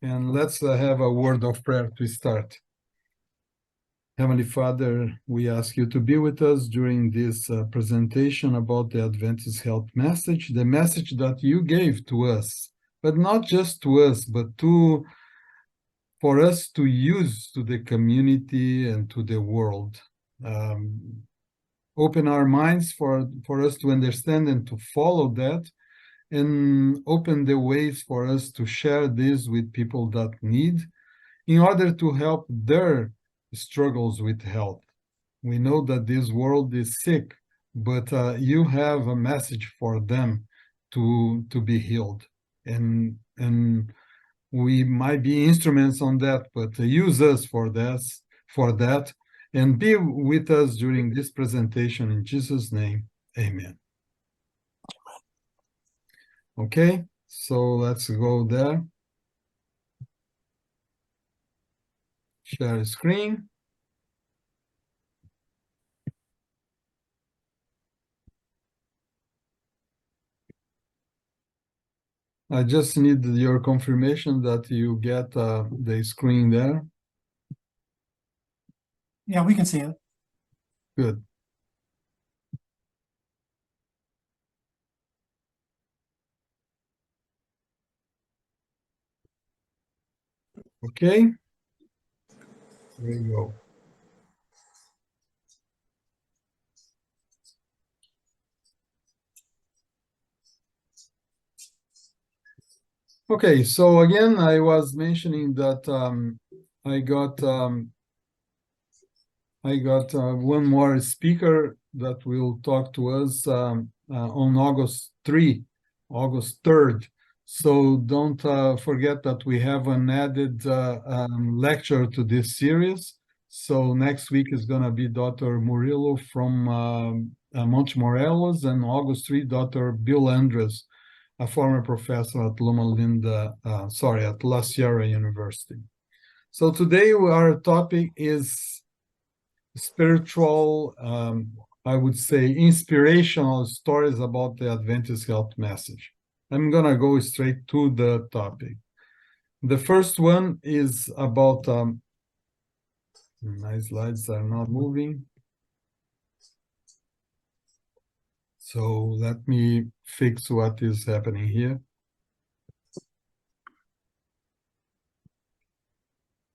And let's have a word of prayer to start. Heavenly Father, we ask you to be with us during this presentation about the Adventist health message, the message that you gave to us, but not just to us, but for us to use to the community and to the world. Open our minds for us to understand and to follow that, and open the ways for us to share this with people that need, in order to help their struggles with health. We know that this world is sick, but you have a message for them to be healed. And we might be instruments on that, but use us for that, and be with us during this presentation. In Jesus' name, amen. Okay, so let's go there. Share screen. I just need your confirmation that you get the screen there. Yeah, we can see it. Good. Okay. There you go. Okay, so again, I was mentioning that I got one more speaker that will talk to us on August 3rd. So don't forget that we have an added lecture to this series. So next week is going to be Dr. Murillo from Montemorelos, and August 3, Dr. Bill Andres, a former professor at at La Sierra University. So today our topic is spiritual, I would say inspirational stories about the Adventist health message. I'm gonna go straight to the topic. The first one is about, my slides are not moving. So let me fix what is happening here.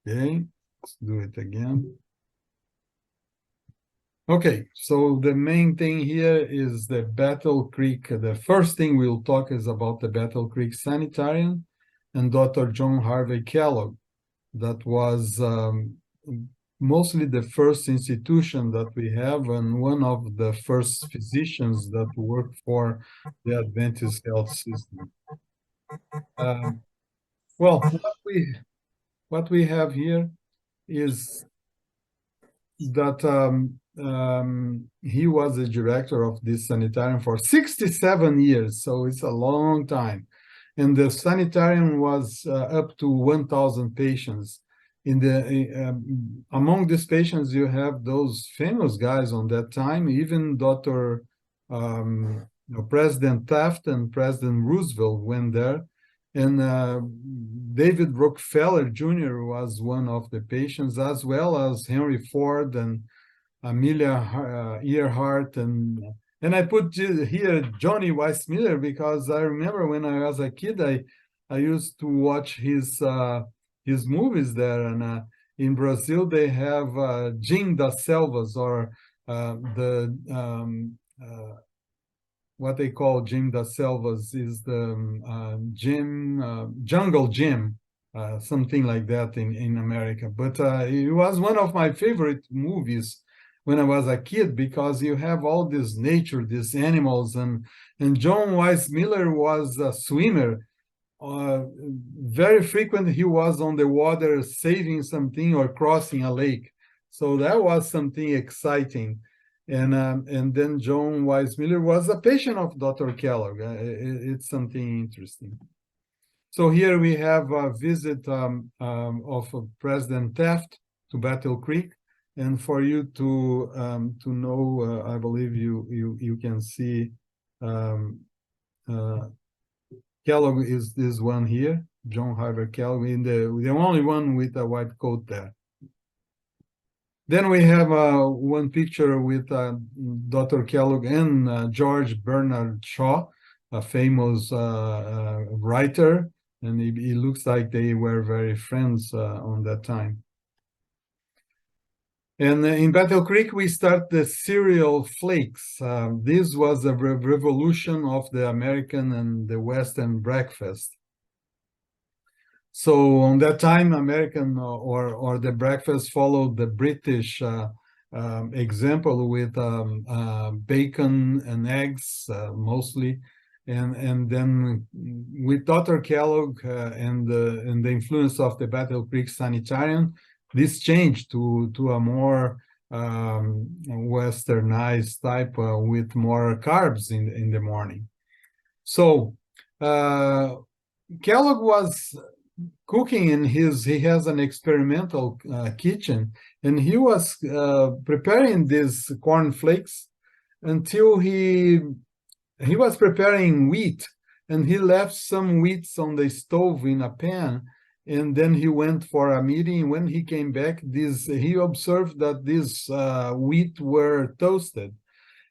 Okay, let's do it again. Okay, so the main thing here is the Battle Creek. The first thing we'll talk is about the Battle Creek Sanitarium and Dr. John Harvey Kellogg. That was mostly the first institution that we have, and one of the first physicians that worked for the Adventist health system. Well, what we have here is that he was the director of this sanitarium for 67 years, so it's a long time. And the sanitarium was up to 1,000 patients. Among these patients, you have those famous guys on that time, even Dr. President Taft and President Roosevelt went there. And David Rockefeller Jr. was one of the patients, as well as Henry Ford and Amelia Earhart. And I put here Johnny Weissmuller because I remember when I was a kid, I used to watch his movies there. And in Brazil, they have Jim das Selvas, or what they call Jim das Selvas is the Jungle Jim, something like that in America. But it was one of my favorite movies when I was a kid, because you have all this nature, these animals, and John Weissmuller was a swimmer. Very frequent he was on the water saving something or crossing a lake. So that was something exciting. And then John Weissmuller was a patient of Dr. Kellogg. It's something interesting. So here we have a visit of President Taft to Battle Creek, and for you to know, I believe you can see Kellogg is this one here, John Harvey Kellogg, in the only one with a white coat there. Then we have one picture with Dr. Kellogg and George Bernard Shaw, a famous writer, and it looks like they were very friends on that time. And in Battle Creek, we start the cereal flakes. This was a revolution of the American and the Western breakfast. So on that time, American or the breakfast followed the British example with bacon and eggs mostly, and then with Dr. Kellogg and the influence of the Battle Creek Sanitarium, this changed to a more westernized type with more carbs in the morning. So Kellogg was cooking in he has an experimental kitchen, and he was preparing these cornflakes until he was preparing wheat, and he left some wheats on the stove in a pan, and then he went for a meeting. When he came back, he observed that these wheat were toasted,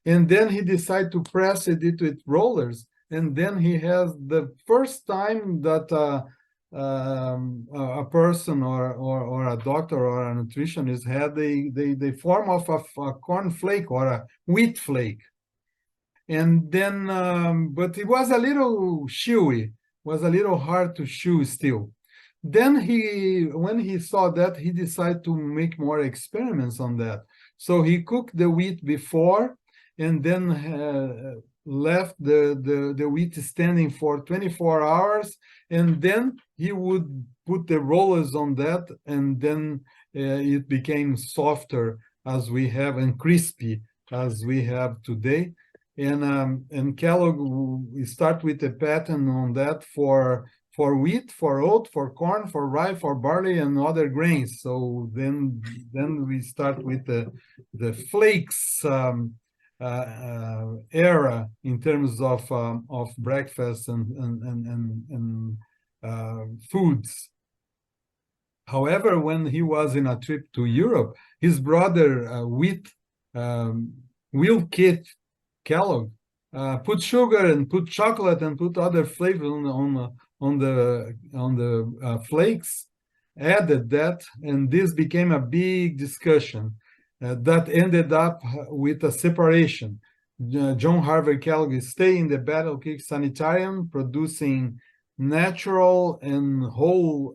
and then he decided to press it with rollers, and then he has the first time that a person or a doctor or a nutritionist had the form of a corn flake or a wheat flake. And then, but it was a little chewy, was a little hard to chew still. Then when he saw that, he decided to make more experiments on that. So he cooked the wheat before, and then left the wheat standing for 24 hours, and then he would put the rollers on that, and then it became softer as we have and crispy as we have today. And Kellogg, we start with a patent on that for wheat, for oat, for corn, for rye, for barley, and other grains. So then we start with the flakes era in terms of breakfast and foods. However, when he was in a trip to Europe, his brother Will Kit Kellogg put sugar and put chocolate and put other flavor on the flakes, added that, and this became a big discussion that ended up with a separation. John Harvey Kellogg stayed in the Battle Creek Sanitarium producing natural and whole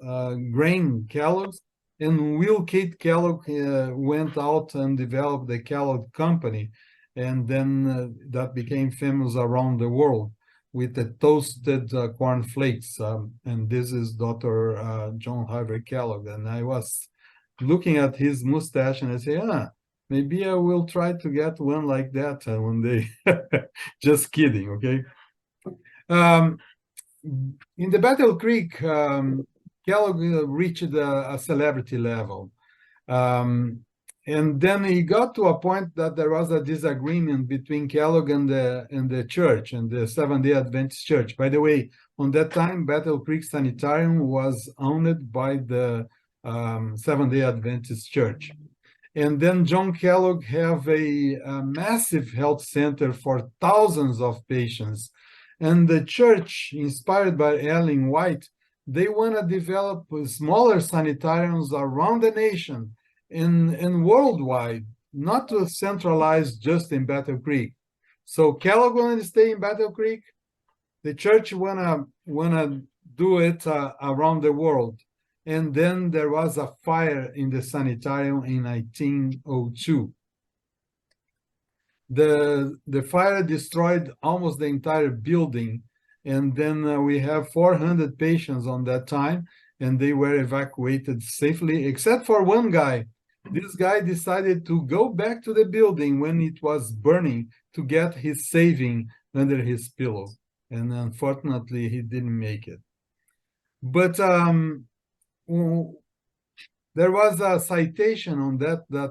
grain Kellogg's, and Will Kate Kellogg went out and developed the Kellogg Company, and then that became famous around the world with the toasted corn flakes. And this is Dr. John Harvey Kellogg. And I was looking at his mustache, and I say, maybe I will try to get one like that one day. Just kidding, okay? In the Battle Creek, Kellogg reached a celebrity level. And then he got to a point that there was a disagreement between Kellogg and the church, and the Seventh-day Adventist church. By the way, on that time, Battle Creek Sanitarium was owned by the Seventh-day Adventist church. And then John Kellogg have a massive health center for thousands of patients. And the church, inspired by Ellen White, they want to develop smaller sanitariums around the nation and worldwide, not to centralize just in Battle Creek. So Kellogg wanted to stay in Battle Creek. The church wanna do it around the world. And then there was a fire in the sanitarium in 1902. The fire destroyed almost the entire building, and then we have 400 patients on that time, and they were evacuated safely, except for one guy. This guy decided to go back to the building when it was burning to get his saving under his pillow, and unfortunately he didn't make it. But there was a citation on that the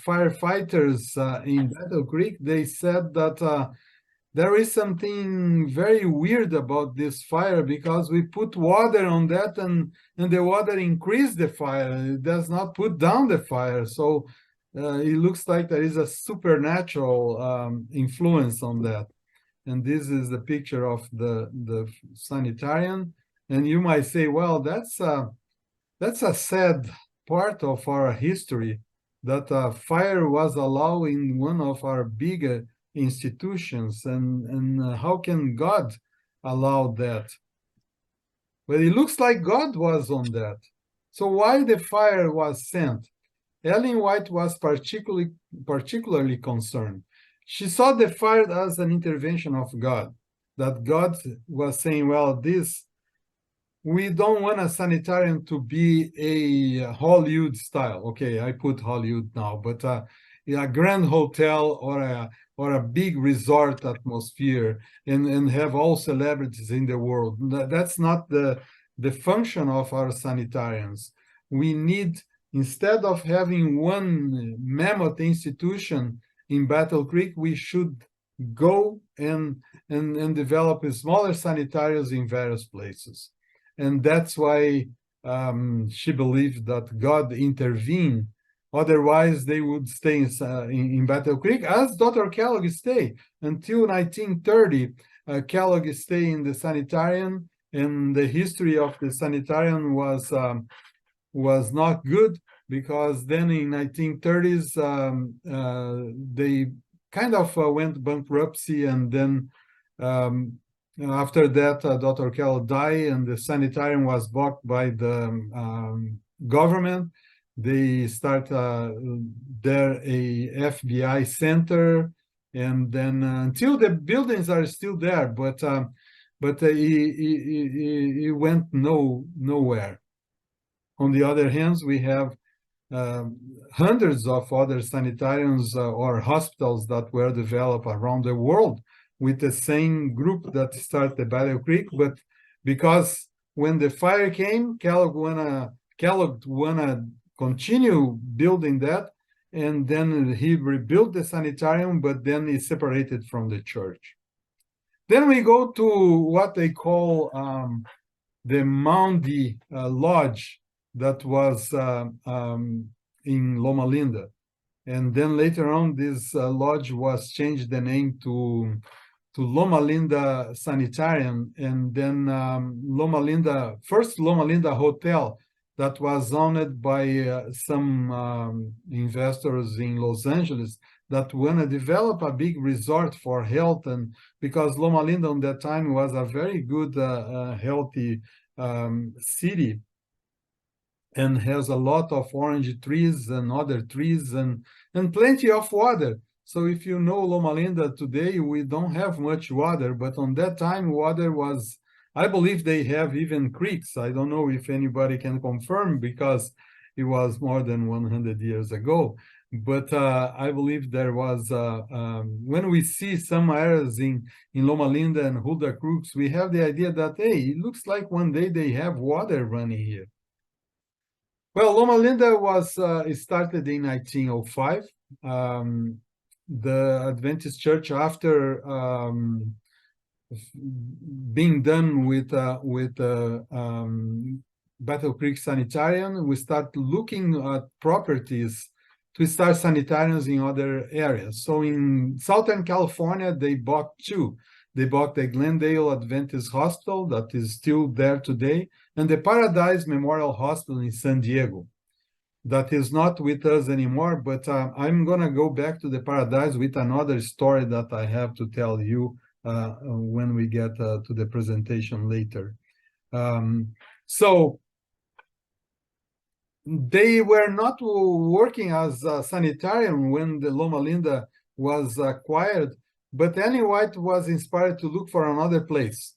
firefighters in Battle Creek, they said that there is something very weird about this fire, because we put water on that, and the water increased the fire. It does not put down the fire. So it looks like there is a supernatural influence on that. And this is the picture of the sanitarium. And you might say, well, that's a sad part of our history, that fire was allowed in one of our bigger institutions, and how can God allow that? But it looks like God was on that. So why the fire was sent? Ellen White was particularly concerned. She saw the fire as an intervention of God, that God was saying, well, we don't want a sanitarium to be a Hollywood style. Okay, I put Hollywood now, but a grand hotel or a big resort atmosphere, and have all celebrities in the world. That's not the function of our sanitariums. We need, instead of having one mammoth institution in Battle Creek, we should go and develop smaller sanitariums in various places. And that's why she believed that God intervened. Otherwise, they would stay in Battle Creek, as Dr. Kellogg stayed until 1930. Kellogg stayed in the sanitarium, and the history of the sanitarium was not good, because then in 1930s they kind of went bankruptcy, and then after that, Dr. Kellogg died, and the sanitarium was bought by the government. They start there a FBI center, and then until the buildings are still there, but it went nowhere. On the other hand, we have hundreds of other sanitariums or hospitals that were developed around the world with the same group that started Battle Creek. But because when the fire came, Kellogg wanna continue building that, and then he rebuilt the sanitarium, but then he separated from the church. Then we go to what they call the Moundy Lodge, that was in Loma Linda. And then later on, this lodge was changed the name to Loma Linda Sanitarium, and then Loma Linda Hotel, that was owned by some investors in Los Angeles that want to develop a big resort for health, and because Loma Linda on that time was a very good healthy city, and has a lot of orange trees and other trees, and plenty of water. So if you know Loma Linda today, we don't have much water, but on that time, water was, I believe they have even creeks. I don't know if anybody can confirm, because it was more than 100 years ago. But I believe there was, when we see some areas in Loma Linda and Hulda Crooks, we have the idea that, hey, it looks like one day they have water running here. Well, Loma Linda was started in 1905. The Adventist Church, after being done with Battle Creek Sanitarium, we start looking at properties to start sanitariums in other areas. So in Southern California, they bought two. They bought the Glendale Adventist Hospital, that is still there today, and the Paradise Memorial Hospital in San Diego. That is not with us anymore, but I'm going to go back to the Paradise with another story that I have to tell you when we get to the presentation later. So they were not working as a sanitarium when the Loma Linda was acquired, but Ellen White was inspired to look for another place.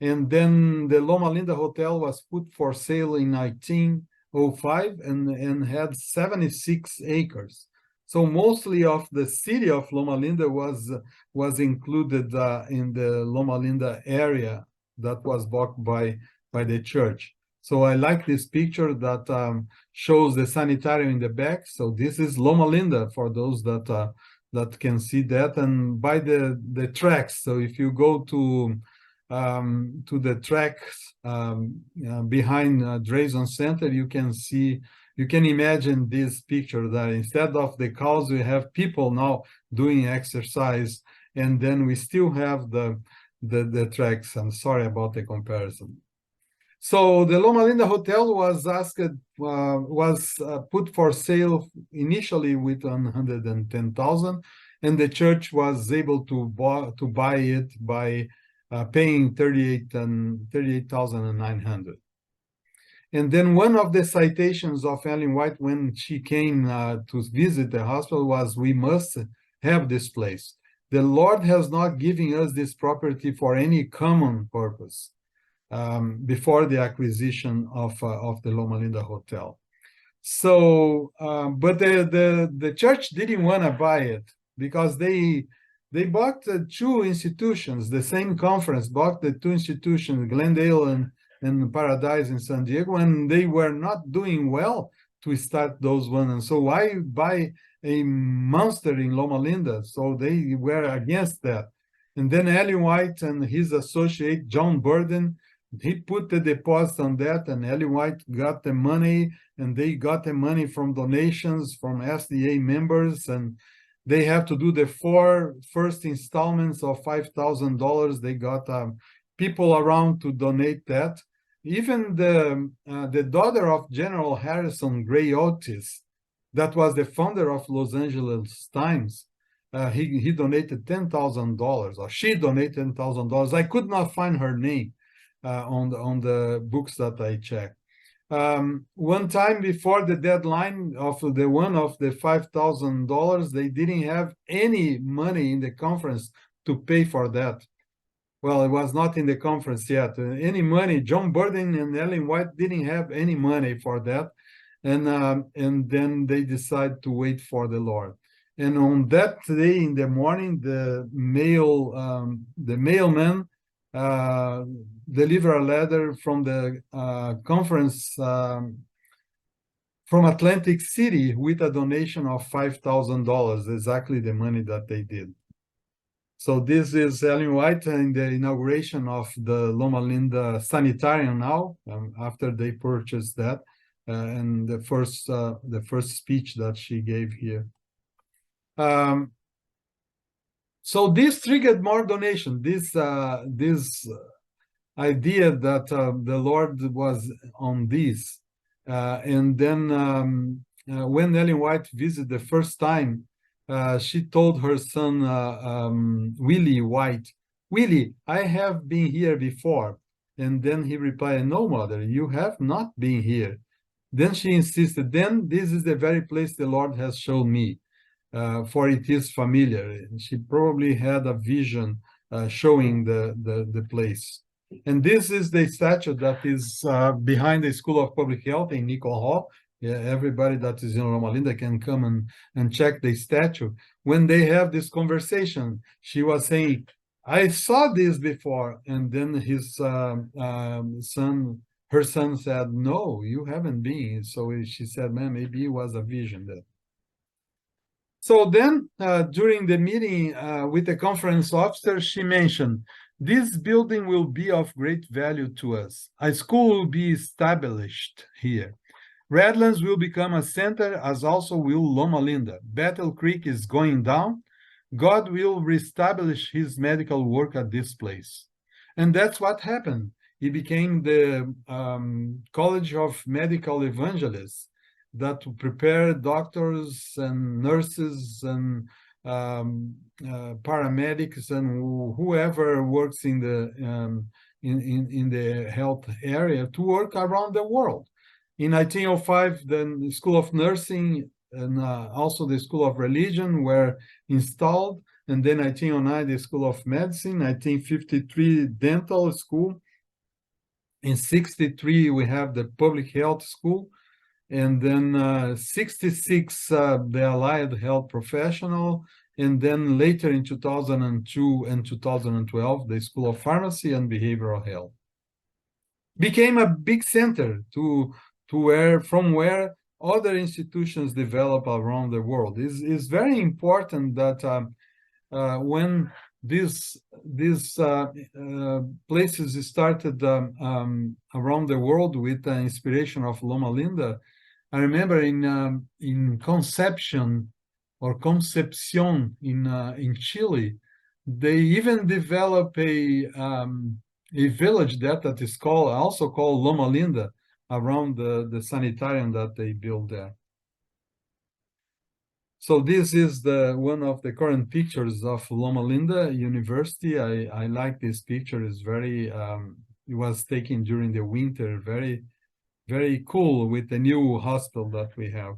And then the Loma Linda Hotel was put for sale in 1905 and had 76 acres. So mostly of the city of Loma Linda was included in the Loma Linda area that was bought by the church. So I like this picture that shows the sanitarium in the back. So this is Loma Linda, for those that that can see that, and by the tracks. So if you go to the tracks behind Drazon Center, you can see, you can imagine this picture that instead of the cows, we have people now doing exercise, and then we still have the tracks. I'm sorry about the comparison. So the Loma Linda Hotel was put for sale initially with 110,000, and the church was able to buy it by paying 38,900. And then one of the citations of Ellen White when she came to visit the hospital was, "We must have this place. The Lord has not given us this property for any common purpose." Before the acquisition of the Loma Linda Hotel. So, but the church didn't want to buy it because they bought two institutions. The same conference bought the two institutions, Glendale and Paradise in San Diego, and they were not doing well to start those one. And so why buy a monster in Loma Linda? So they were against that. And then Ellen White and his associate John Burden, he put the deposit on that, and Ellen White got the money, and they got the money from donations from SDA members, and they have to do the 4 first installments of $5,000. They got people around to donate that. Even the daughter of General Harrison Gray Otis, that was the founder of Los Angeles Times, he donated $10,000, or she donated $10,000. I could not find her name on the books that I checked. One time before the deadline of the $5,000, they didn't have any money in the conference to pay for that. Well, it was not in the conference yet. Any money, John Burden and Ellen White didn't have any money for that. And then they decided to wait for the Lord. And on that day in the morning, the mailman deliver a letter from the conference from Atlantic City with a donation of $5,000, exactly the money that they did. So this is Ellen White in the inauguration of the Loma Linda Sanitarium now, after they purchased that, and the first speech that she gave here. So this triggered more donation. This idea that the Lord was on this, and then when Ellen White visited the first time, she told her son Willie White, "Willie, I have been here before." And then he replied, "No, mother, you have not been here." Then she insisted, "Then this is the very place the Lord has shown me. For it is familiar." She probably had a vision showing the place. And this is the statue that is behind the School of Public Health in Nicol Hall. Yeah, everybody that is in Loma Linda can come and check the statue. When they have this conversation, she was saying, "I saw this before." And then his her son said, "No, you haven't been." So she said, "Man, maybe it was a vision that." So then, during the meeting with the conference officer, she mentioned, "This building will be of great value to us. A school will be established here. Redlands will become a center, as also will Loma Linda. Battle Creek is going down. God will reestablish his medical work at this place." And that's what happened. It became the College of Medical Evangelists that prepare doctors and nurses and paramedics and whoever works in the health area to work around the world. In 1905, the School of Nursing and also the School of Religion were installed. And then 1909, the School of Medicine, 1953, Dental School. In 63, we have the Public Health School. And then 66, the Allied Health Professional. And then later in 2002 and 2012, the School of Pharmacy and Behavioral Health. Became a big center from where other institutions develop around the world. It's very important that when these places started around the world with the inspiration of Loma Linda, I remember in Conception or Concepcion in Chile, they even develop a village that is also called Loma Linda around the sanitarium that they built there. So this is one of the current pictures of Loma Linda University. I like this picture. It's very it was taken during the winter. Very, very cool with the new hospital that we have.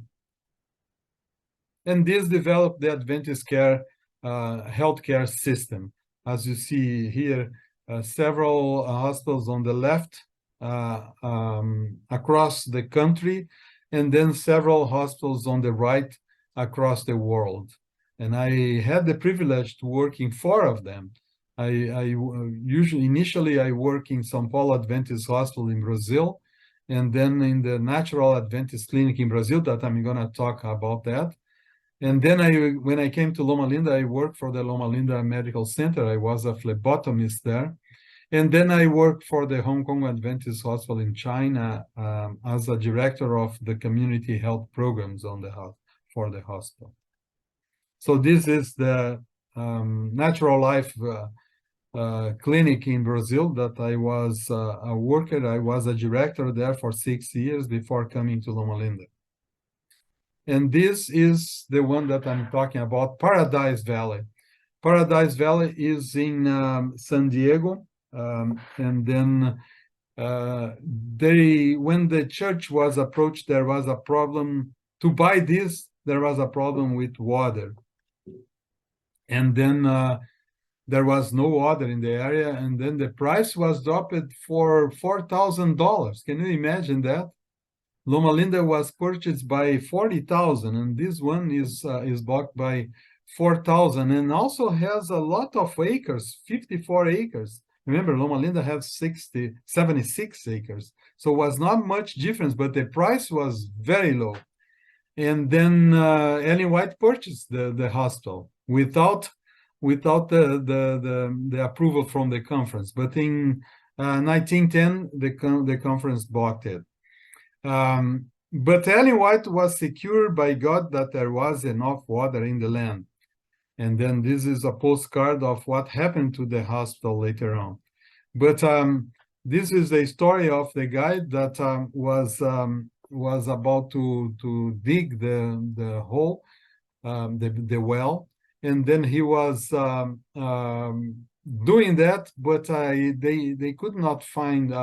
And this developed the Adventist care healthcare system. As you see here, several hospitals on the left across the country, and then several hospitals on the right across the world. And I had the privilege to work in 4 of them. Initially I work in São Paulo Adventist Hospital in Brazil, and then in the Natural Adventist Clinic in Brazil, that I'm going to talk about that. And then when I came to Loma Linda, I worked for the Loma Linda Medical Center. I was a phlebotomist there. And then I worked for the Hong Kong Adventist Hospital in China as a director of the community health programs for the hospital. So this is the Natural Life clinic in Brazil that I was a worker. I was a director there for 6 years before coming to Loma Linda. And this is the one that I'm talking about, Paradise Valley. Paradise Valley is in San Diego. And then when the church was approached, there was a problem. To buy this, there was a problem with water. And then there was no water in the area. And then the price was dropped for $4,000. Can you imagine that? Loma Linda was purchased by $40,000, and this one is bought by $4,000, and also has a lot of acres, 54 acres. Remember, Loma Linda has 76 acres, so it was not much difference, but the price was very low. And then Ellen White purchased the hospital without the approval from the conference. But in 1910, the conference bought it. But Ellen White was secured by God that there was enough water in the land. And then this is a postcard of what happened to the hospital later on. But this is a story of the guy that was about to dig the hole, the well, and then he was doing that, but they could not find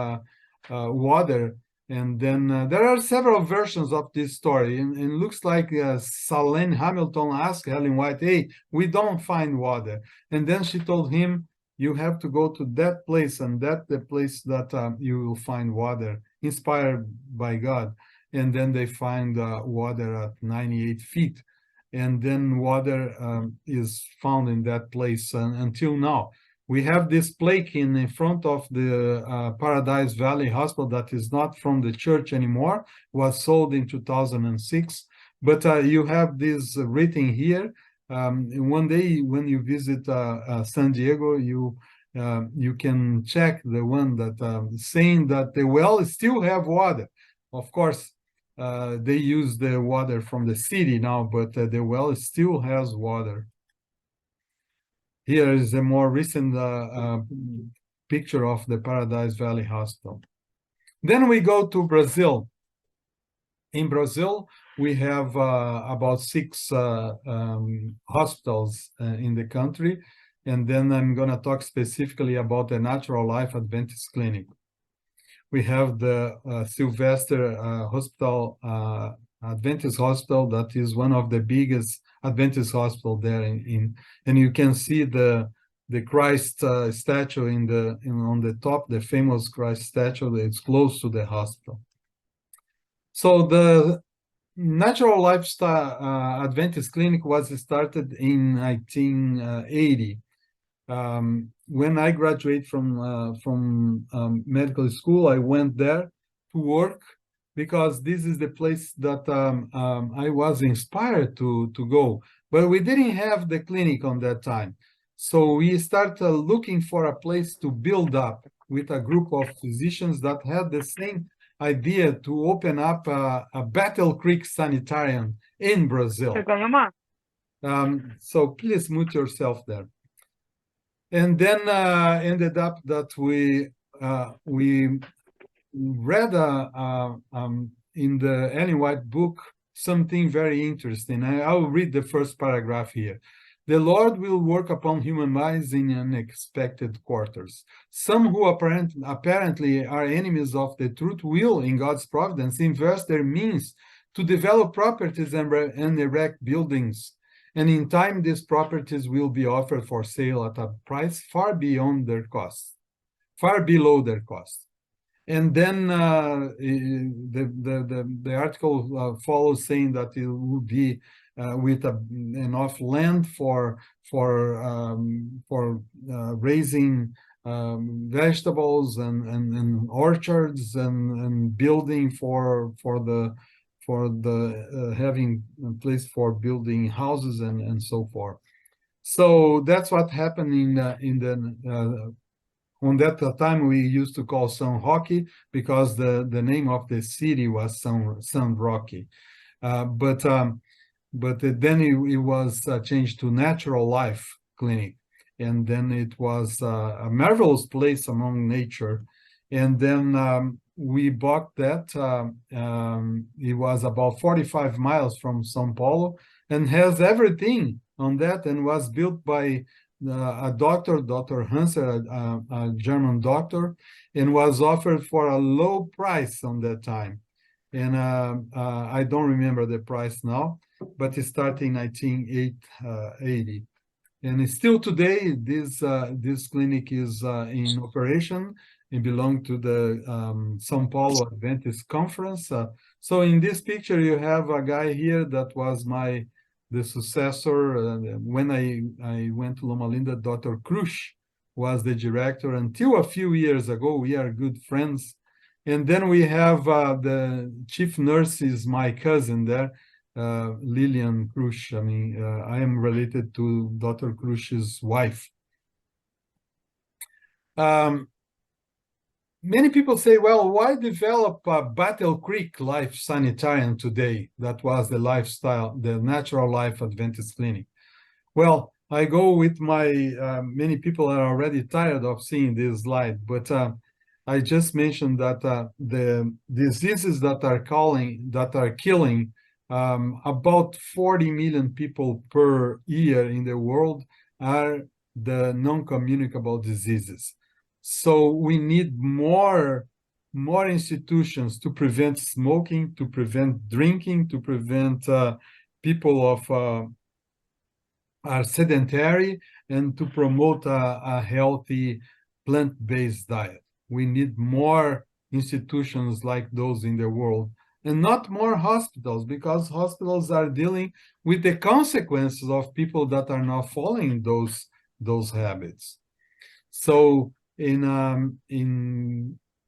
water. And then there are several versions of this story, and it looks like Salene Hamilton asked Ellen White, "Hey, we don't find water." And then she told him, "You have to go to that place, and that's the place that you will find water, inspired by God." And then they find water at 98 feet. And then water is found in that place until now. We have this plaque in front of the Paradise Valley Hospital that is not from the church anymore, was sold in 2006. But you have this written here. One day when you visit San Diego, you can check the one that saying that the well still have water. Of course, they use the water from the city now, but the well still has water. Here is a more recent picture of the Paradise Valley Hospital. Then we go to Brazil. In Brazil, we have about 6 hospitals in the country. And then I'm going to talk specifically about the Natural Life Adventist Clinic. We have the Sylvester Hospital, Adventist Hospital, that is one of the biggest Adventist hospital there and you can see the Christ statue on the top, the famous Christ statue that's close to the hospital. So the Natural Lifestyle Adventist Clinic was started in 1980. When I graduated from medical school, I went there to work because this is the place that I was inspired to go. But we didn't have the clinic on that time. So we started looking for a place to build up with a group of physicians that had the same idea to open up a Battle Creek Sanitarium in Brazil. So please mute yourself there. And then ended up that we read in the Ellen White book something very interesting. I'll read the first paragraph here. The Lord will work upon human minds in unexpected quarters. Some who apparently are enemies of the truth will, in God's providence, invest their means to develop properties and erect buildings. And in time, these properties will be offered for sale at a price far beyond their cost, far below their cost. And then the article follows saying that it will be with enough land for raising vegetables and orchards and building for having a place for building houses and so forth. So that's what happened on that time. We used to call San Roque because the name of the city was San Roque, but then it was changed to Natural Life Clinic, and then it was a marvelous place among nature. And then we bought that. It was about 45 miles from São Paulo and has everything on that, and was built by a doctor, Dr. Hanser, a German doctor, and was offered for a low price on that time. And I don't remember the price now, but it started in 1980. And still today, this clinic is in operation and belong to the São Paulo Adventist Conference. So in this picture, you have a guy here that was the successor. When I went to Loma Linda, Dr. Cruz was the director until a few years ago. We are good friends. And then we have the chief nurse is my cousin there, Lilian Cruz. I mean, I am related to Dr. Cruz's wife. Many people say, well, why develop a Battle Creek Life Sanitarium today? That was the Natural Life Adventist Clinic. Well, I go with my, many people are already tired of seeing this slide, but I just mentioned that the diseases that are killing about 40 million people per year in the world are the non-communicable diseases. So we need more institutions to prevent smoking, to prevent drinking, to prevent people are sedentary, and to promote a healthy plant-based diet. We need more institutions like those in the world, and not more hospitals, because hospitals are dealing with the consequences of people that are not following those habits. So in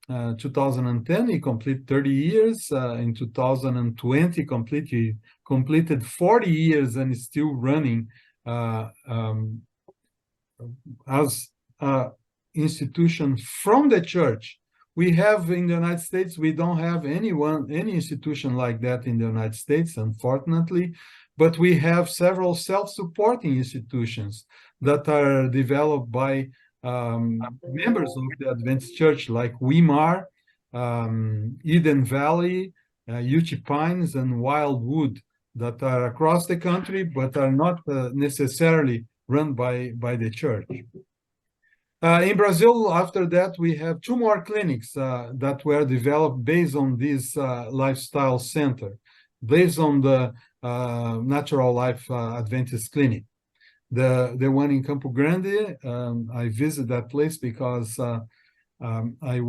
2010, he completed 30 years. In 2020, completed 40 years and is still running as an institution from the church. We have in the United States, we don't have any institution like that in the United States, unfortunately, but we have several self-supporting institutions that are developed by members of the Adventist Church, like Weimar, Eden Valley, Uchi Pines, and Wildwood, that are across the country, but are not necessarily run by the church. In Brazil, after that, we have 2 more clinics that were developed based on this lifestyle center, based on the Natural Life Adventist Clinic. The one in Campo Grande, I visited that place because my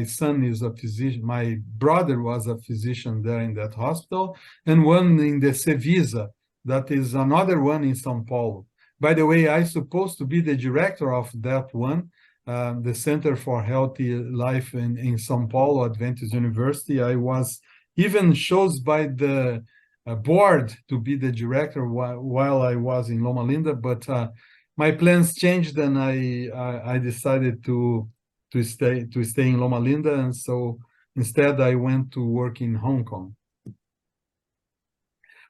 son is a physician, my brother was a physician there in that hospital, and one in the Cevisa, that is another one in São Paulo. By the way, I'm supposed to be the director of that one, the Center for Healthy Life in São Paulo, Adventist University. I was even chosen by the board to be the director while I was in Loma Linda, but my plans changed, and I decided to stay in Loma Linda, and so instead I went to work in Hong Kong.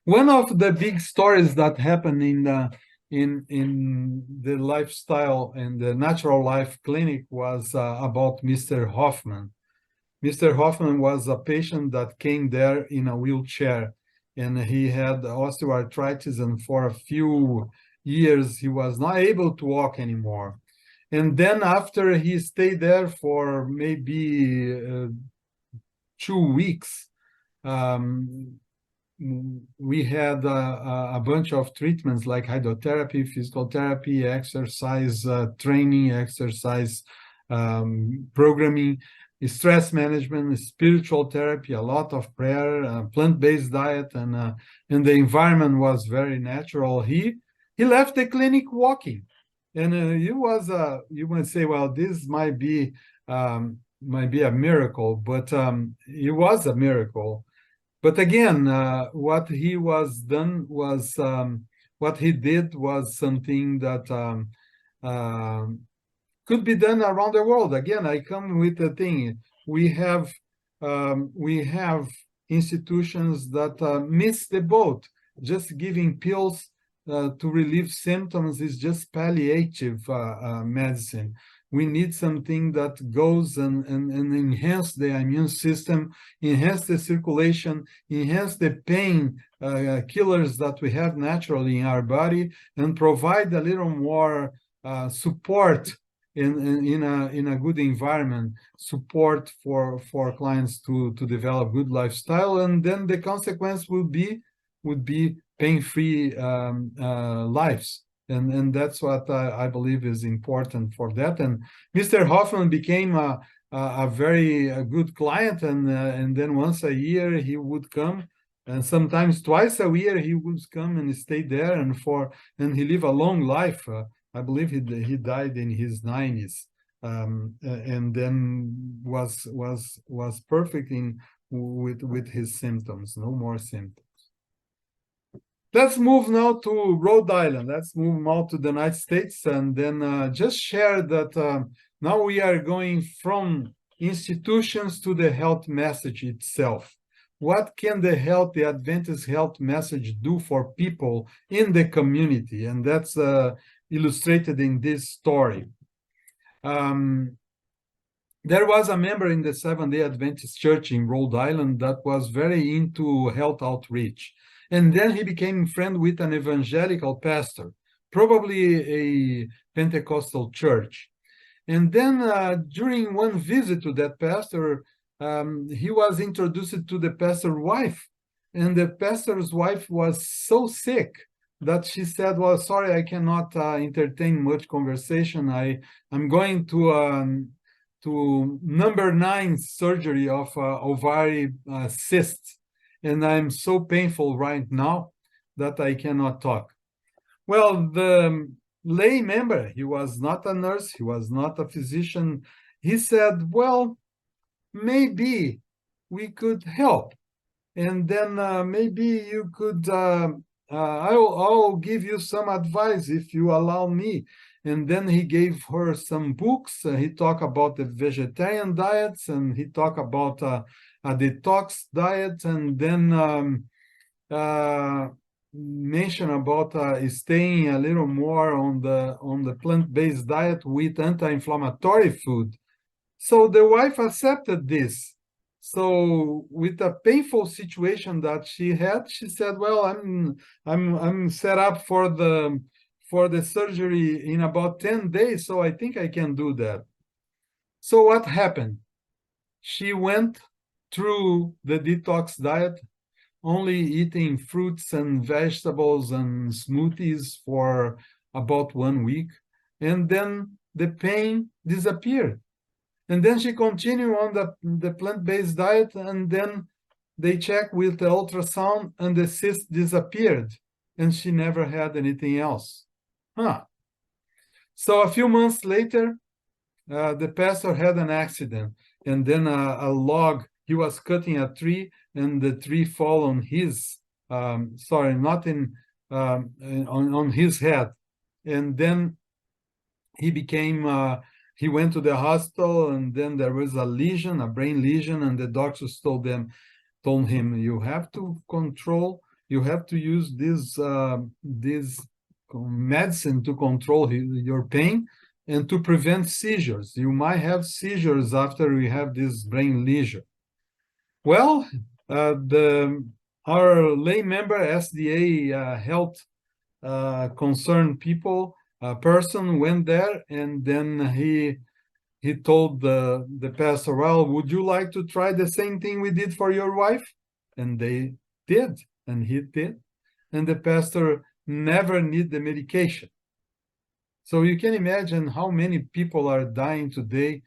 One of the big stories that happened in the lifestyle and the natural life clinic was about Mr. Hoffman. Mr. Hoffman was a patient that came there in a wheelchair, and he had osteoarthritis, and for a few years he was not able to walk anymore. And then after he stayed there for maybe 2 weeks, we had a bunch of treatments like hydrotherapy, physical therapy, exercise training, exercise programming, stress management, spiritual therapy, a lot of prayer, plant-based diet, and the environment was very natural. He left the clinic walking, and he was you might say, well, this might be a miracle, but it was a miracle. But again, what he did was something that could be done around the world. Again, I come with the thing. We have institutions that miss the boat. Just giving pills to relieve symptoms is just palliative medicine. We need something that goes and enhance the immune system, enhance the circulation, enhance the pain killers that we have naturally in our body, and provide a little more support in a good environment, support for clients to develop good lifestyle, and then the consequence would be pain-free lives. And that's what I believe is important for that. And Mr. Hoffman became a very good client, and then once a year he would come, and sometimes twice a year he would come and stay there, and he lived a long life. I believe he died in his 90s, and then was perfect with his symptoms, no more symptoms. Let's move now to Rhode Island. Let's move now to the United States, and then just share that now we are going from institutions to the health message itself. What can the Adventist health message do for people in the community? And that's illustrated in this story. There was a member in the Seventh-day Adventist Church in Rhode Island that was very into health outreach. And then he became friend with an evangelical pastor, probably a Pentecostal church. And then during one visit to that pastor, he was introduced to the pastor's wife. And the pastor's wife was so sick that she said, well, sorry, I cannot entertain much conversation. I'm going to number 9 surgery of ovary cysts. And I'm so painful right now that I cannot talk. Well, the lay member, he was not a nurse, he was not a physician. He said, well, maybe we could help. And then maybe you could, I'll give you some advice if you allow me. And then he gave her some books. He talked about the vegetarian diets, and he talked about a detox diet, and then mention about staying a little more on the plant-based diet with anti-inflammatory food. So the wife accepted this. So with a painful situation that she had, she said, well, I'm set up for the surgery in about 10 days, so I think I can do that. So what happened? She went through the detox diet, only eating fruits and vegetables and smoothies for about 1 week. And then the pain disappeared. And then she continued on the plant-based diet, and then they checked with the ultrasound, and the cyst disappeared, and she never had anything else. So a few months later, the pastor had an accident, and then a log, he was cutting a tree, and the tree fall on his, sorry, not in, on his head. And then he became, he went to the hospital, and then there was a lesion, a brain lesion, and the doctors told him, you have to control, you have to use this medicine to control your pain and to prevent seizures. You might have seizures after you have this brain lesion. Well, our lay member, SDA health concerned person went there, and then he told the pastor, well, would you like to try the same thing we did for your wife? And they did, and he did. And the pastor never need the medication. So you can imagine how many people are dying today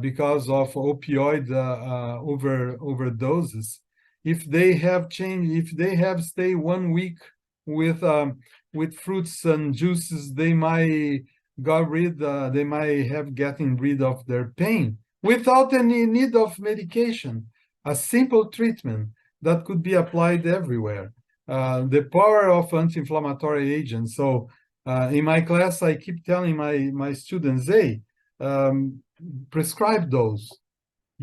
because of opioid overdoses. If they have stayed 1 week with fruits and juices, they might have gotten rid of their pain without any need of medication. A simple treatment that could be applied everywhere. The power of anti-inflammatory agents. So in my class, I keep telling my students, hey, prescribe those.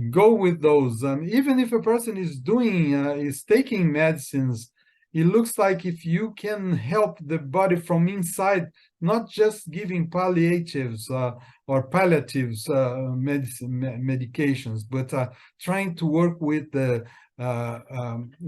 Go with those. Even if a person is taking medicines, it looks like if you can help the body from inside, not just giving palliatives or palliatives medications, but trying to work with the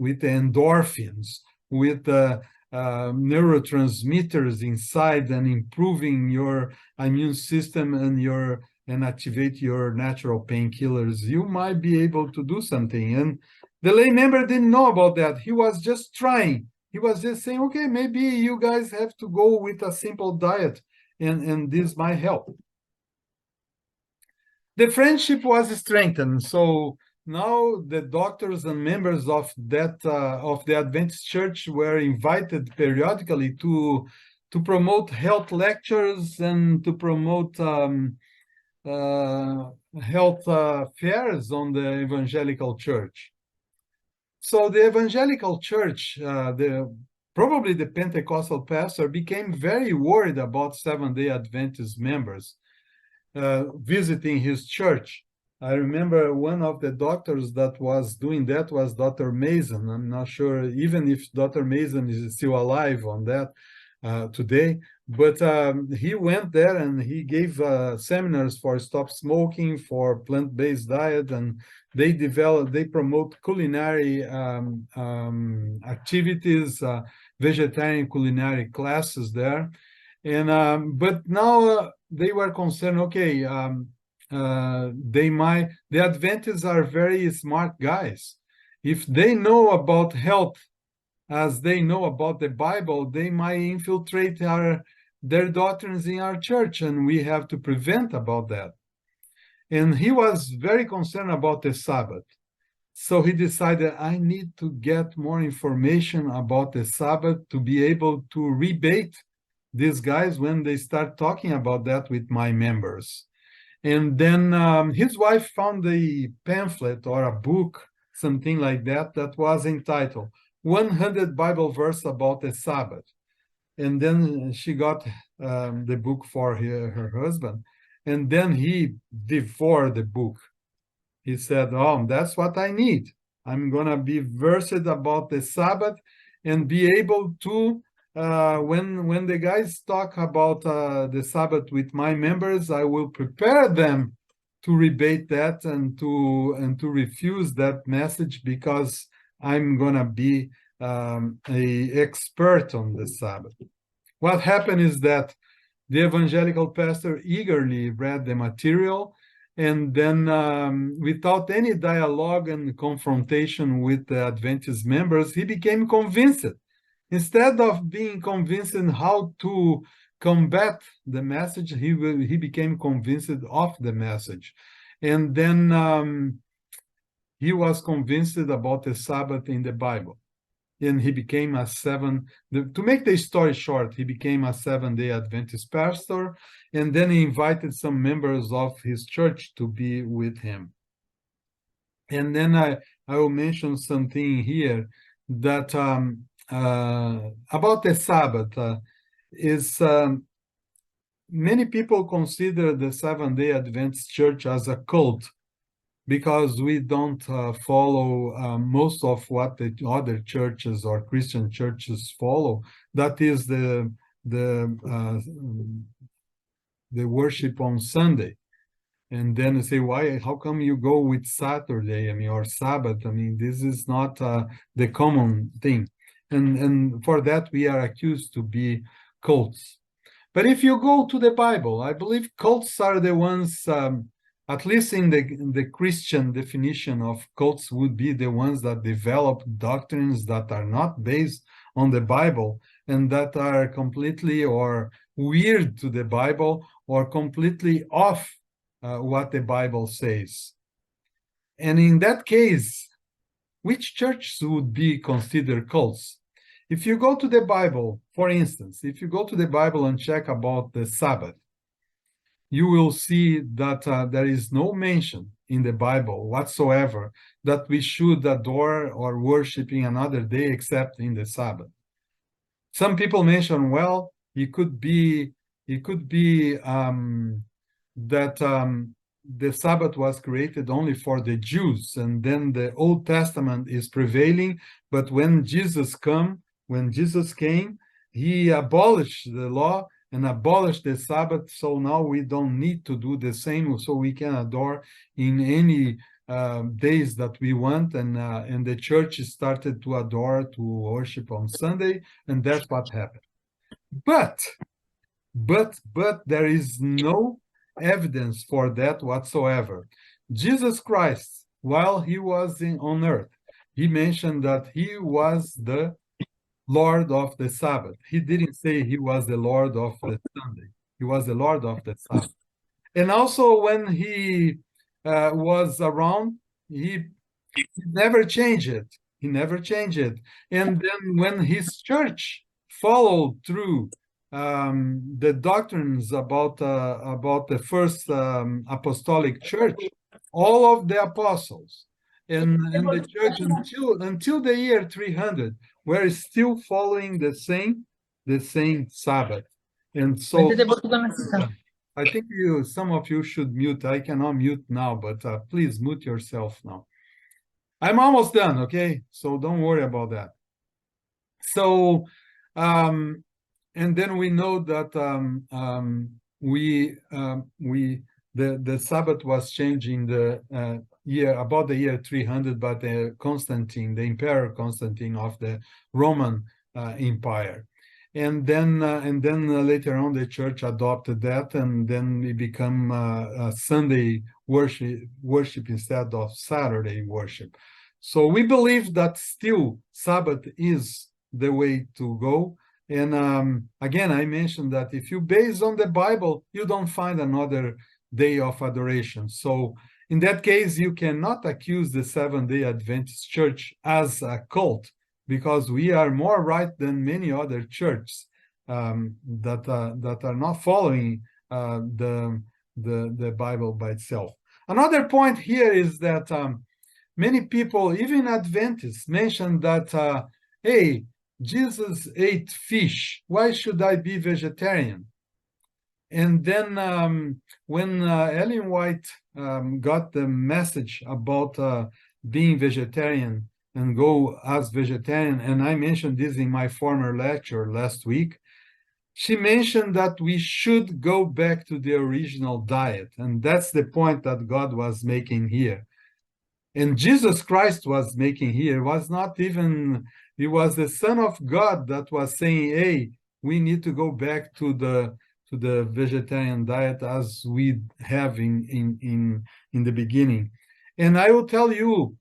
endorphins, with the neurotransmitters inside, and improving your immune system and activate your natural painkillers, you might be able to do something. And the lay member didn't know about that. He was just trying. He was just saying, okay, maybe you guys have to go with a simple diet, and this might help. The friendship was strengthened. So now the doctors and members of the Adventist church were invited periodically to promote health lectures and to promote health fairs on the evangelical church. So the evangelical church, probably the Pentecostal pastor, became very worried about Seventh-day Adventist members visiting his church. I remember one of the doctors that was doing that was Dr. Mason. I'm not sure even if Dr. Mason is still alive on that today, but he went there and he gave seminars for stop smoking, for plant-based diet, and they promote culinary activities, vegetarian culinary classes there. And but now they were concerned, okay, the Adventists are very smart guys. If they know about health as they know about the Bible, they might infiltrate their doctrines in our church, and we have to prevent about that. And he was very concerned about the Sabbath. So he decided, I need to get more information about the Sabbath to be able to rebate these guys when they start talking about that with my members. And then his wife found a pamphlet or a book, something like that, that was entitled 100 Bible Verse about the Sabbath. And then she got the book for her husband. And then he devoured the book. He said, oh, that's what I need. I'm going to be versed about the Sabbath and be able to, when the guys talk about the Sabbath with my members, I will prepare them to rebate that and to refuse that message, because I'm going to be an expert on the Sabbath. What happened is that the evangelical pastor eagerly read the material, and then without any dialogue and confrontation with the Adventist members, he became convinced. Instead of being convinced in how to combat the message, he became convinced of the message. And then he was convinced about the Sabbath in the Bible. and he became to make the story short, he became a Seventh-day Adventist pastor, and then he invited some members of his church to be with him. And then I will mention something here that about the Sabbath is many people consider the Seventh-day Adventist church as a cult, because we don't follow most of what the other churches or Christian churches follow. That is the worship on Sunday. And then say, why? How come you go with Saturday? I mean, or Sabbath? I mean, this is not the common thing. And for that, we are accused to be cults. But if you go to the Bible, I believe cults are the ones, at least in the Christian definition of cults, would be the ones that develop doctrines that are not based on the Bible and that are completely or weird to the Bible or completely off what the Bible says. And in that case, which churches would be considered cults? If you go to the Bible, for instance, if you go to the Bible and check about the Sabbath, you will see that there is no mention in the Bible whatsoever that we should adore or worship in another day except in the Sabbath. Some people mention, well, it could be that the Sabbath was created only for the Jews, and then the Old Testament is prevailing. But when Jesus came, he abolished the law and abolished the Sabbath. So now we don't need to do the same. So we can adore in any days that we want. And the church started to adore, to worship on Sunday, and that's what happened. But there is no evidence for that whatsoever. Jesus Christ, while he was on earth, he mentioned that he was the Lord of the Sabbath. He didn't say he was the Lord of the Sunday. He was the Lord of the Sabbath. And also when he was around, he never changed it. He never changed it. And then when his church followed through the doctrines about the first apostolic church, all of the apostles and the church until the year 300 were still following the same Sabbath. And so I think some of you should mute. I cannot mute now, but please mute yourself now. I'm almost done, okay? So don't worry about that. So and then we know that the Sabbath was changed in the about the year 300 by Constantine, the Emperor Constantine of the Roman Empire, and then later on the church adopted that, and then it became Sunday worship instead of Saturday worship. So we believe that still Sabbath is the way to go. And again, I mentioned that if you base on the Bible, you don't find another day of adoration. So in that case, you cannot accuse the Seventh-day Adventist Church as a cult, because we are more right than many other churches that are not following the Bible by itself. Another point here is that many people, even Adventists, mention that, hey, Jesus ate fish. Why should I be vegetarian? And then when Ellen White got the message about being vegetarian and go as vegetarian, and I mentioned this in my former lecture last week, she mentioned that we should go back to the original diet. And that's the point that God was making here. And Jesus Christ was making here was not even, it was the Son of God that was saying, hey, we need to go back to the vegetarian diet as we have in the beginning. And I will tell you,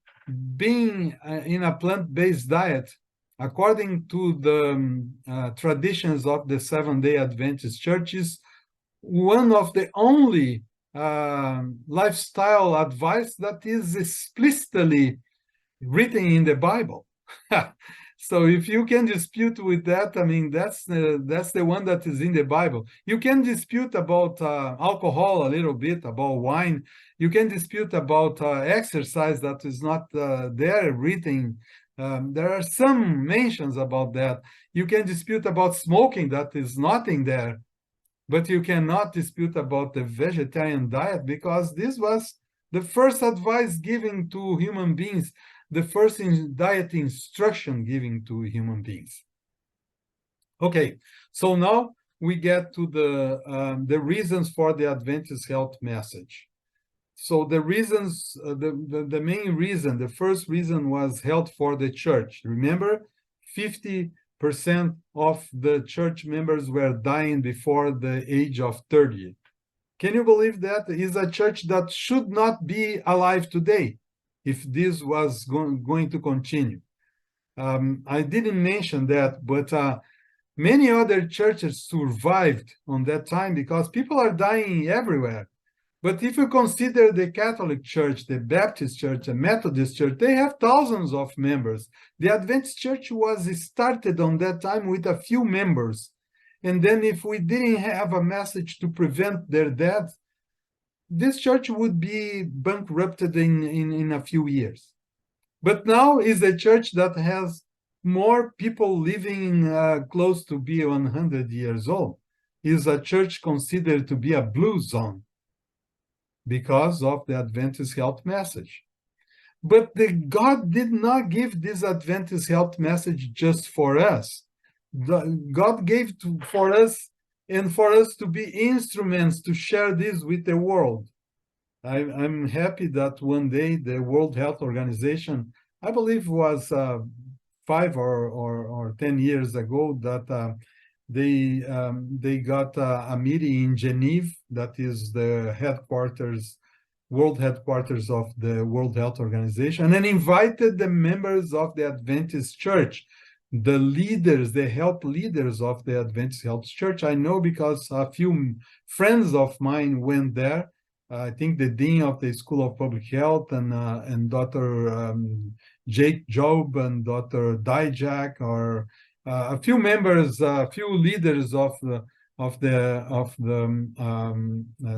being in a plant-based diet, according to the traditions of the Seventh-day Adventist churches, one of the only lifestyle advice that is explicitly written in the Bible. So if you can dispute with that, I mean, that's the one that is in the Bible. You can dispute about alcohol a little bit, about wine. You can dispute about exercise that is not there written. There are some mentions about that. You can dispute about smoking that is not in there, but you cannot dispute about the vegetarian diet because this was the first advice given to human beings, the first diet instruction given to human beings. Okay, so now we get to the reasons for the Adventist health message. So the reasons, the main reason, the first reason was health for the church. Remember, 50% of the church members were dying before the age of 30. Can you believe that? Is a church that should not be alive today if this was going to continue. I didn't mention that, but many other churches survived on that time because people are dying everywhere. But if you consider the Catholic Church, the Baptist Church, the Methodist Church, they have thousands of members. The Adventist Church was started on that time with a few members. And then if we didn't have a message to prevent their death, this church would be bankrupted in a few years. But now is a church that has more people living close to be 100 years old. Is a church considered to be a blue zone because of the Adventist health message. But God did not give this Adventist health message just for us. God gave for us and for us to be instruments to share this with the world. I'm happy that one day the World Health Organization, I believe was 5 or 10 years ago, that they got a meeting in Geneva, that is the headquarters, world headquarters of the World Health Organization, and invited the members of the Adventist Church, the leaders, the health leaders of the Adventist Health Church. I know because a few friends of mine went there. I think the dean of the School of Public Health and Dr. Jake Job and Dr. Dijak, or a few members, a few leaders of the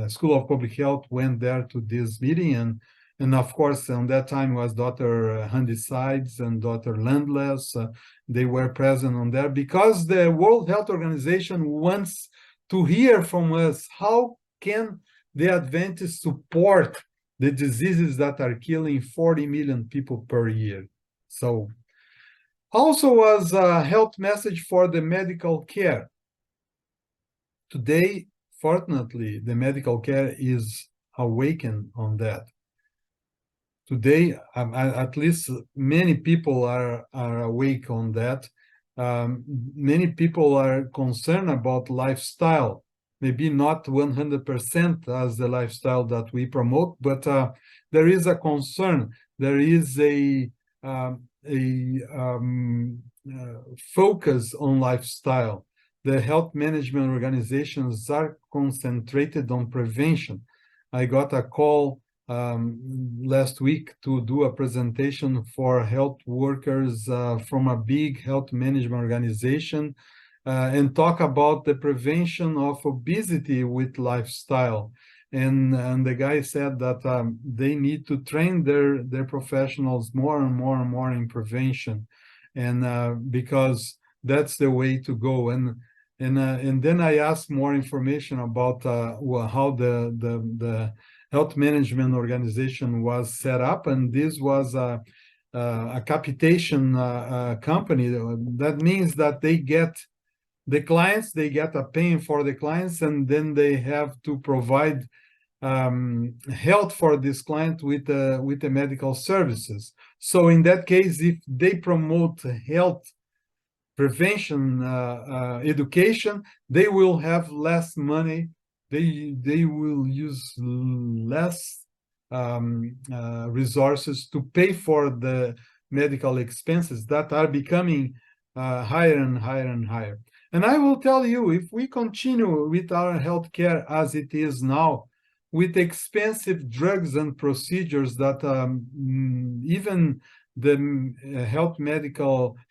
School of Public Health went there to this meeting, and of course on that time was Dr. Handisides and Dr. Landless. They were present on there because the World Health Organization wants to hear from us how can the Adventists support the diseases that are killing 40 million people per year. So also was a health message for the medical care. Today, fortunately, the medical care is awakened on that. Today, at least many people are awake on that. Many people are concerned about lifestyle. Maybe not 100% as the lifestyle that we promote, but there is a concern. There is a focus on lifestyle. The health management organizations are concentrated on prevention. I got a call last week to do a presentation for health workers from a big health management organization and talk about the prevention of obesity with lifestyle. And the guy said that they need to train their professionals more and more and more in prevention, and because that's the way to go. And then I asked more information about how the health management organization was set up, and this was a capitation company. That means that they get the clients, they get a paying for the clients, and then they have to provide health for this client with the medical services. So in that case, if they promote health prevention education, they will have less money. They will use less resources to pay for the medical expenses that are becoming higher and higher and higher. And I will tell you, if we continue with our healthcare as it is now, with expensive drugs and procedures that even the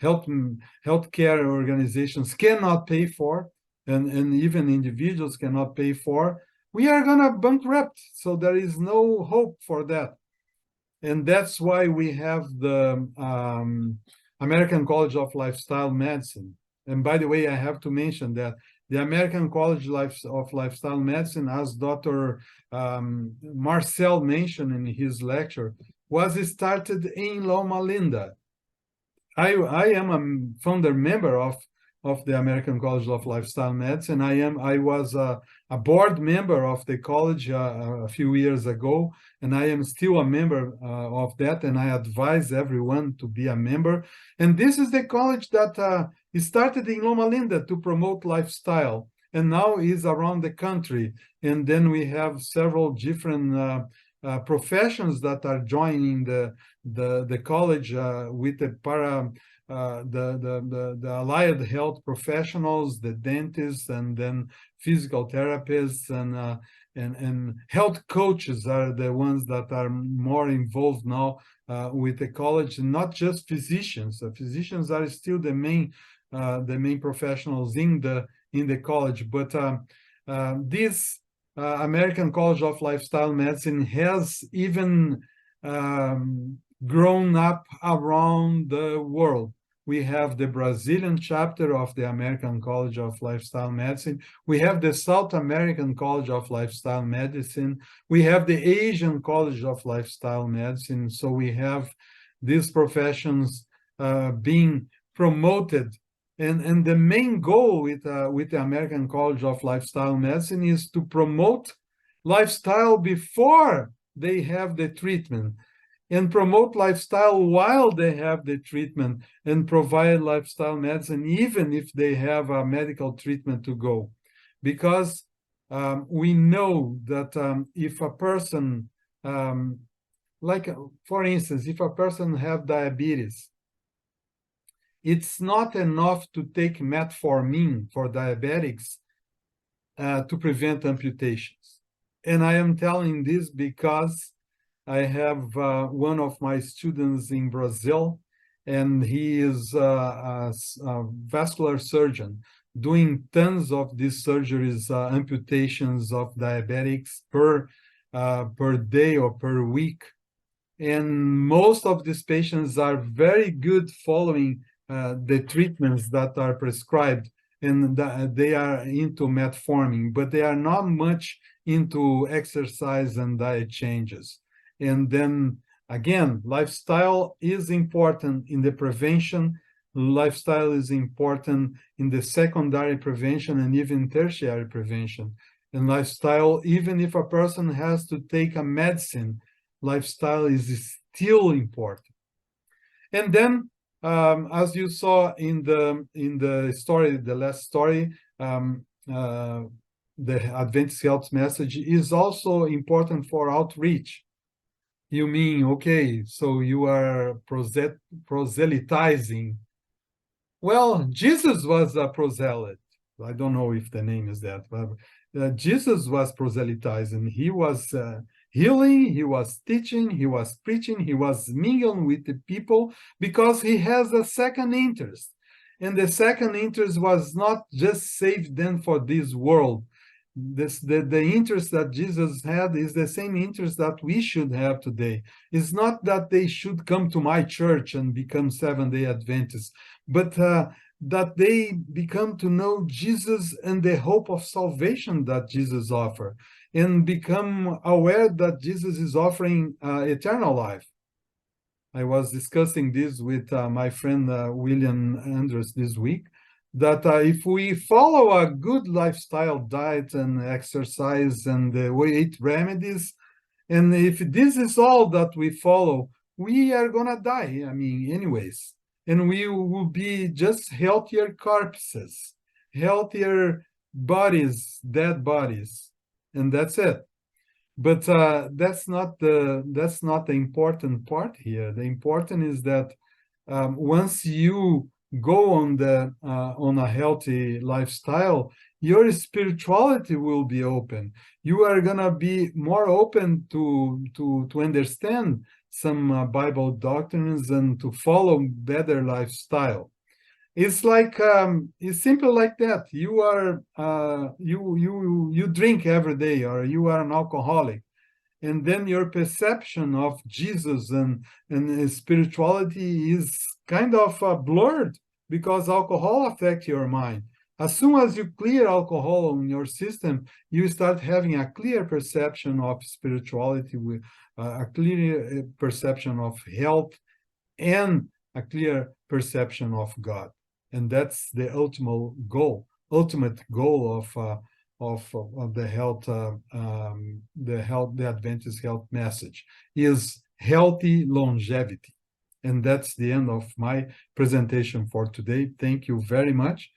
healthcare organizations cannot pay for, and even individuals cannot pay for, we are going to bankrupt. So there is no hope for that. And that's why we have the American College of Lifestyle Medicine. And by the way, I have to mention that the American College of Lifestyle Medicine, as Dr. Marcel mentioned in his lecture, was started in Loma Linda. I am a founder member of the American College of Lifestyle Medicine. I was a board member of the college a few years ago, and I am still a member of that, and I advise everyone to be a member. And this is the college that started in Loma Linda to promote lifestyle, and now is around the country. And then we have several different professions that are joining the college with the allied health professionals, the dentists, and then physical therapists, and health coaches are the ones that are more involved now with the college, not just physicians. Physicians are still the main professionals in the college, but this American College of Lifestyle Medicine has even grown up around the world. We have the Brazilian chapter of the American College of Lifestyle Medicine. We have the South American College of Lifestyle Medicine. We have the Asian College of Lifestyle Medicine. So we have these professions being promoted. And the main goal with the American College of Lifestyle Medicine is to promote lifestyle before they have the treatment, and promote lifestyle while they have the treatment, and provide lifestyle medicine even if they have a medical treatment to go. Because we know that if a person, like for instance, if a person have diabetes, it's not enough to take metformin for diabetics to prevent amputations. And I am telling this because I have one of my students in Brazil, and he is a vascular surgeon doing tons of these surgeries, amputations of diabetics per day or per week. And most of these patients are very good following the treatments that are prescribed, and they are into metformin, but they are not much into exercise and diet changes. And then again, lifestyle is important in the prevention. Lifestyle is important in the secondary prevention and even tertiary prevention. And lifestyle, even if a person has to take a medicine, lifestyle is still important. And then, as you saw in the story, the last story, the Adventist Health message is also important for outreach. You mean, okay, so you are proselytizing. Well, Jesus was a proselyte. I don't know if the name is that, but Jesus was proselytizing. He was healing, he was teaching, he was preaching, he was mingling with the people because he has a second interest. And the second interest was not just save them for this world. The interest that Jesus had is the same interest that we should have today. It's not that they should come to my church and become Seventh-day Adventists, but that they become to know Jesus and the hope of salvation that Jesus offers, and become aware that Jesus is offering eternal life. I was discussing this with my friend William Andrews this week, that if we follow a good lifestyle diet and exercise and we eat remedies, and if this is all that we follow, we are gonna die, I mean, anyways. And we will be just healthier corpses, healthier bodies, dead bodies, and that's it. But that's not the important part here. The important is that once you go on a healthy lifestyle, your spirituality will be open. You are gonna be more open to understand some Bible doctrines and to follow better lifestyle. It's like it's simple like that. You are you drink every day, or you are an alcoholic, and then your perception of Jesus and spirituality is kind of blurred because alcohol affects your mind. As soon as you clear alcohol in your system, you start having a clear perception of spirituality, with a clear perception of health, and a clear perception of God. And that's the ultimate goal of the the Adventist health message is healthy longevity. And that's the end of my presentation for today. Thank you very much.